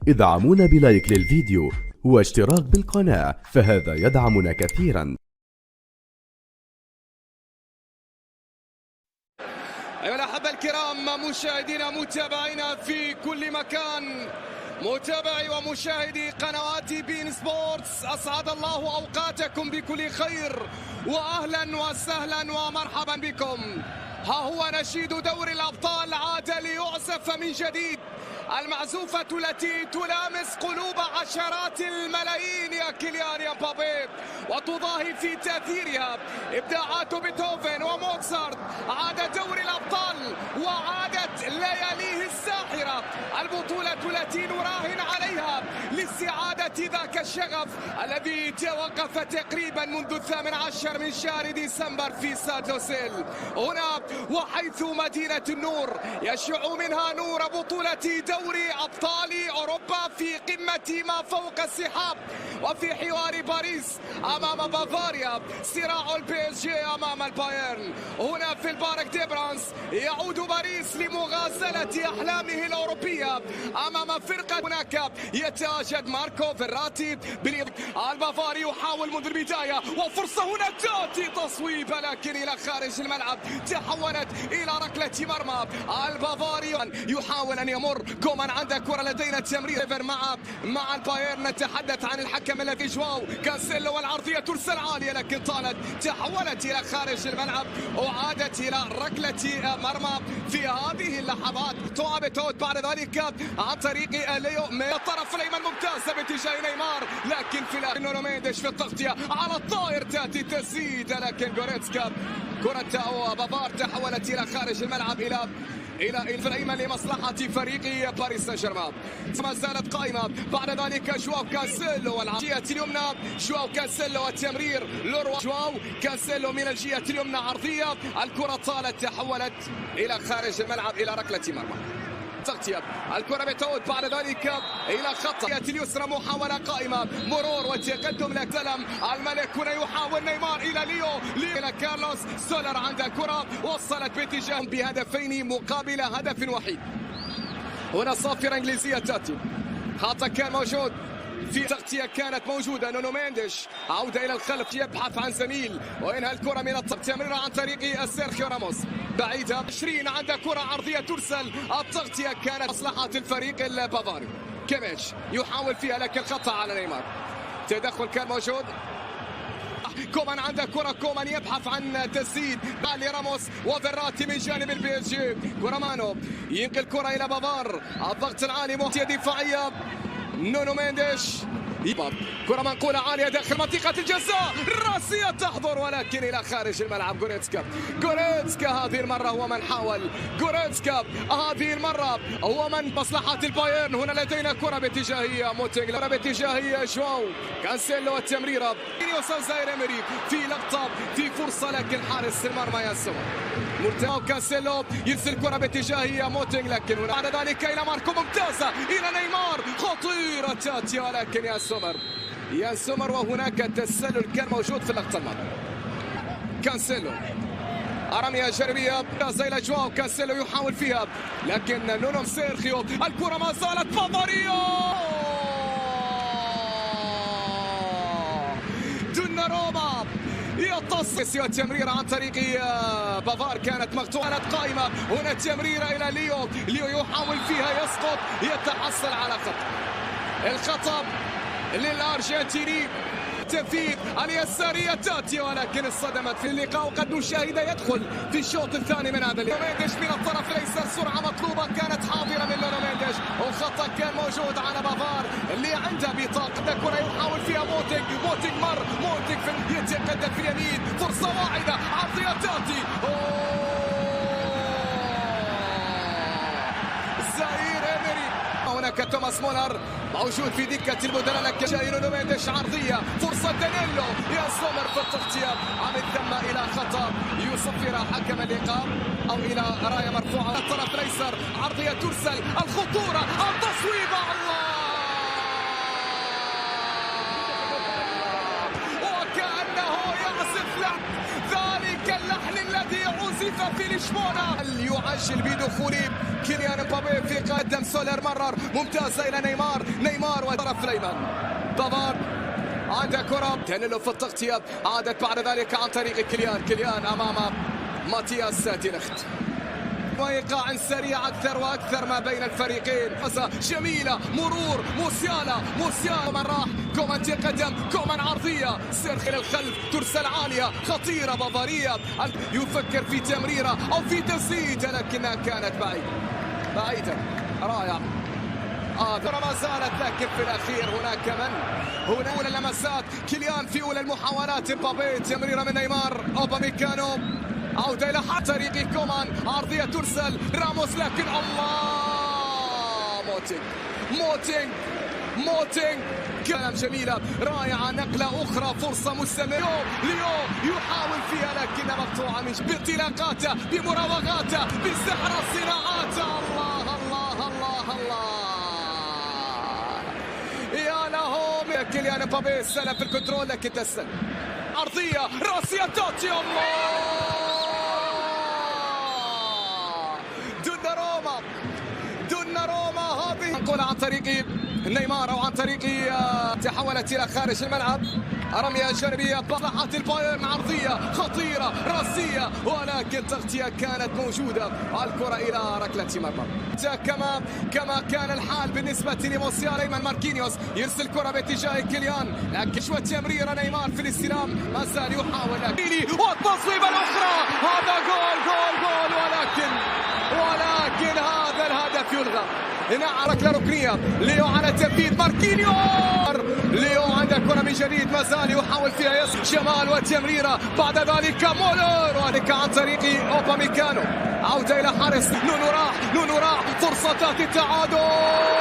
ادعمونا بلايك للفيديو واشتراك بالقناة، فهذا يدعمنا كثيرا. أيها الأحبة الكرام، مشاهدينا متابعينا في كل مكان، متابعي ومشاهدي قنوات بين سبورتس، أسعد الله أوقاتكم بكل خير وأهلا وسهلا ومرحبا بكم. ها هو نشيد دوري الأبطال عاد ليعزف من جديد، المعزوفة التي تلامس قلوب عشرات الملايين يا كيليان امبابي وتضاهي في تأثيرها إبداعات بيتهوفن وموتسارت. عاد دوري الأبطال وعادت لياليه الساحرة، البطولة التي نراهن عليها لاستعادة ذاك الشغف الذي توقف تقريبا منذ 18 من شهر ديسمبر في ساد لوسيل هنا، وحيث مدينة النور يشع منها نور بطولة دوري أبطال أوروبا في قمة ما فوق السحاب، وفي حوار باريس أمام بافاريا، صراع البي اس جي أمام البايرن. هنا في البارك دي برانس يعود باريس لمغازلة أحلامه الأوروبية أمام فرقة. هناك يتواجد ماركو فيراتي، البافاري يحاول منذ البداية وفرصة هنا تأتي تصويب لكن إلى خارج الملعب، تحولت إلى ركلة مرمى. البافاري يحاول أن يمر، كومان عنده كرة، لدينا تمرير مع البايرن. نتحدث عن الحكم الذي جواو كانسيلو، والعرضية ترسل عالية لكن طالت، تحولت إلى خارج الملعب وعادت إلى ركلة مرمى. في هذه اللحظات تعود بعد ذلك عن طريق ليو من الطرف الأيمن، ممتازة باتجاه نيمار لكن في الآخر نونو مينديش في التغطية على الطائر تأتي تسديد لكن غوريتسكا كرة أو بافار تحولت إلى خارج الملعب إلى الأيمن لمصلحة فريق باريس سان جيرمان. ما زالت قائمة بعد ذلك جواو كانسيلو والجهة اليمنى، جواو كانسيلو التمرير لوروا، جواو كانسيلو من الجهة اليمنى عرضية، الكرة طالت تحولت إلى خارج الملعب إلى ركلة مرمى. تغطية الكرة بتعود بعد ذلك إلى خط اليسرى، محاولة قائمة، مرور وتقدم لسلم الملك. هنا يحاول نيمار إلى ليو إلى كارلوس سولر، عند كرة وصلت باتجاه بهدفين مقابل هدف وحيد. هنا صافرة إنجليزية تأتي، خطأ كان موجود في تغطية كانت موجودة. نونو مينديش عودة إلى الخلف يبحث عن زميل وينهى الكرة من التمرير عن طريق سيرخيو راموس، بعيدة 20 عند كرة عرضية ترسل، التغطية كانت مصلحة الفريق البافاري. كيميتش يحاول فيها لكن خطأ على نيمار، تدخل كان موجود. كومان عنده كرة، كومان يبحث عن تسديد لراموس وفيراتي من جانب البي اس جي. كورامانو ينقل الكرة إلى بافار، الضغط العالي مهتية دفاعية. نونو مينديش كرة منقولة عالية داخل منطقة الجزاء، راسية تحضر ولكن إلى خارج الملعب. غوريتسكا هذه المرة هو من حاول، غوريتسكا هذه المرة هو من مصلحة البايرن. هنا لدينا كرة باتجاهية موتينغ، كرة باتجاهية جواو كانسيلو، التمريرة زاير إمري في لقطة في فرصة لكن حارس المرمى ياسومر مرتاح. كانسيلو يرسل كرة باتجاهية موتينغ لكن هنا بعد ذلك إلى ماركو، ممتازة إلى نيمار، خطيرة تأتي ولكن يا سومر وهناك تسلل كان موجود في اللقطة الماضية. كانسيلو رمية جانبية إلى جواو كانسيلو يحاول فيها لكن نونو سيرخيو، الكرة ما زالت بافارية، دوناروما يتصل التمريرة عن طريق بافار كانت مقطوعة قائمة. هنا التمريرة إلى ليو يحاول فيها يسقط، يتحصل على الخطأ للأرجنتيني. تنفيذ اليسارية تأتي ولكن اصطدمت في اللقاء، وقد نشاهد يدخل في الشوط الثاني من هذا اللقاء. مينديش من الطرف الأيسر، سرعة مطلوبة كانت حاضرة من لونو مينديش، وخطأ كان موجود على بافار اللي عنده بطاقة الكرة يحاول فيها موتينغ مر، يتقدم في اليمين، فرصة واحدة عرضية تأتي، زاير إمري. هناك توماس مولر موجود في دكة البدلاء لكن جاي نونو مينديش، عرضية فرصة دانيلو يا سومر في التغطية، عمل ثم إلى خطأ يصفر حكم اللقاء أو إلى راية مرفوعة. الطرف الأيسر عرضية ترسل، الخطورة، التصويب، الله وكأنه يعزف لحن ذلك اللحن الذي عزف في لشبونة. يعجل بدخول كيليان مبابي في قدم سولر، مرر ممتازة إلى نيمار وطرف الأيمن بافارد عنده كرة تنلو في التغطية، عادت بعد ذلك عن طريق كيليان أمام ماتياس ديليخت، وإيقاع سريع أكثر وأكثر ما بين الفريقين. جميلة، مرور موسيالا من راح، كومان تقدم، كومان عرضية سيرخي للخلف، ترسل عالية خطيرة بافارية، يفكر في تمريرة أو في تسديد لكنها كانت بعيدة. رائع ما زالت، لكن في الأخير هنا أولى اللمسات كيليان في أولى المحاولات، مبابي تمريرة من نيمار، أوباميكانو عودة إلى طريق كومان، عرضية ترسل راموس، لكن الله موتينغ كلام جميلة رائعة، نقلة أخرى، فرصة مستمرة، ليو يحاول فيها لكن مقطوعة من بانطلاقاته، بمراوغاته، بسحر الصناعات. الله يا لهم، كيليان مبابي استلم في الكنترول لكن تسلم، عرضية راسية توتي، الله دوناروما هذه نقول عن طريق نيمار او عن طريق تحولت الى خارج الملعب، رميه جانبيه مصلحه البايرن، عرضيه خطيره راسيه ولكن تغطيه كانت موجوده، الكره الى ركله مرمى. كما كان الحال بالنسبه لموسيالا، ايمن ماركينيوس يرسل كره باتجاه كيليان، لكن شويه تمريره نيمار في الاستلام، ما زال يحاول والتصويبه الاخرى، هذا جول ولكن هذا الهدف يلغى. هنا ركله ركنيه، ليو على تنفيذ ماركينيو، ليو عنده كره من جديد، ما زال يحاول فيها شمال وتمريره، بعد ذلك مولر وذلك عن طريق اوباميكانو، عوده الى حارس، نونو راح، فرصة التعادل.